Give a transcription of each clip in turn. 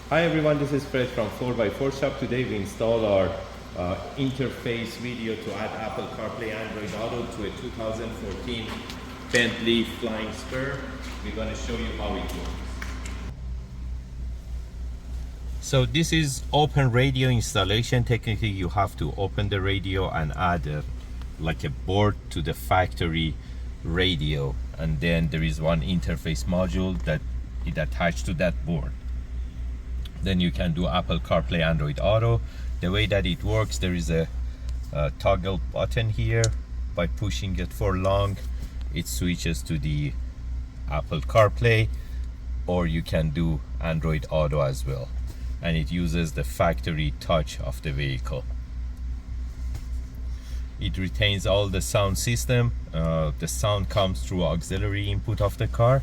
Hi everyone, this is Fred from 4x4Shop. Today we installed our interface video to add Apple CarPlay Android Auto to a 2014 Bentley Flying Spur. We're going to show you how it works. So this is open radio installation. Technically you have to open the radio and add like a board to the factory radio, and then there is one interface module that is attached to that board. Then you can do Apple CarPlay Android Auto. The way that it works, there is a toggle button here. By pushing it for long, it switches to the Apple CarPlay, or you can do Android Auto as well, and it uses the factory touch of the vehicle. It retains all the sound system. The sound comes through auxiliary input of the car,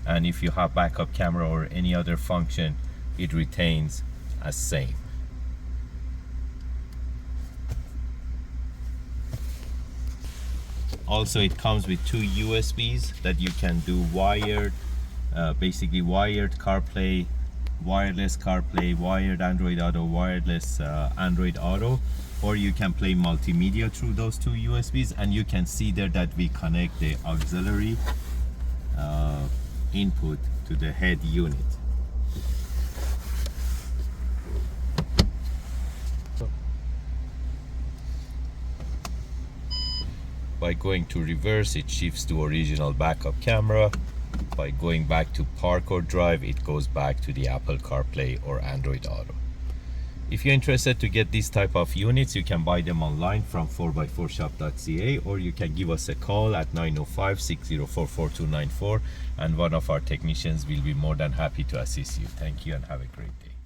and if you have backup camera or any other function, it retains as same. Also, it comes with two USBs that you can do wired, basically wired CarPlay, wireless CarPlay, wired Android Auto, wireless Android Auto, or you can play multimedia through those two USBs. And you can see there that we connect the auxiliary input to the head unit. By going to reverse, it shifts to original backup camera. By going back to park or drive, it goes back to the Apple CarPlay or Android Auto. If you're interested to get these type of units, you can buy them online from 4x4Shop.ca, or you can give us a call at 905-604-4294, and one of our technicians will be more than happy to assist you. Thank you and have a great day.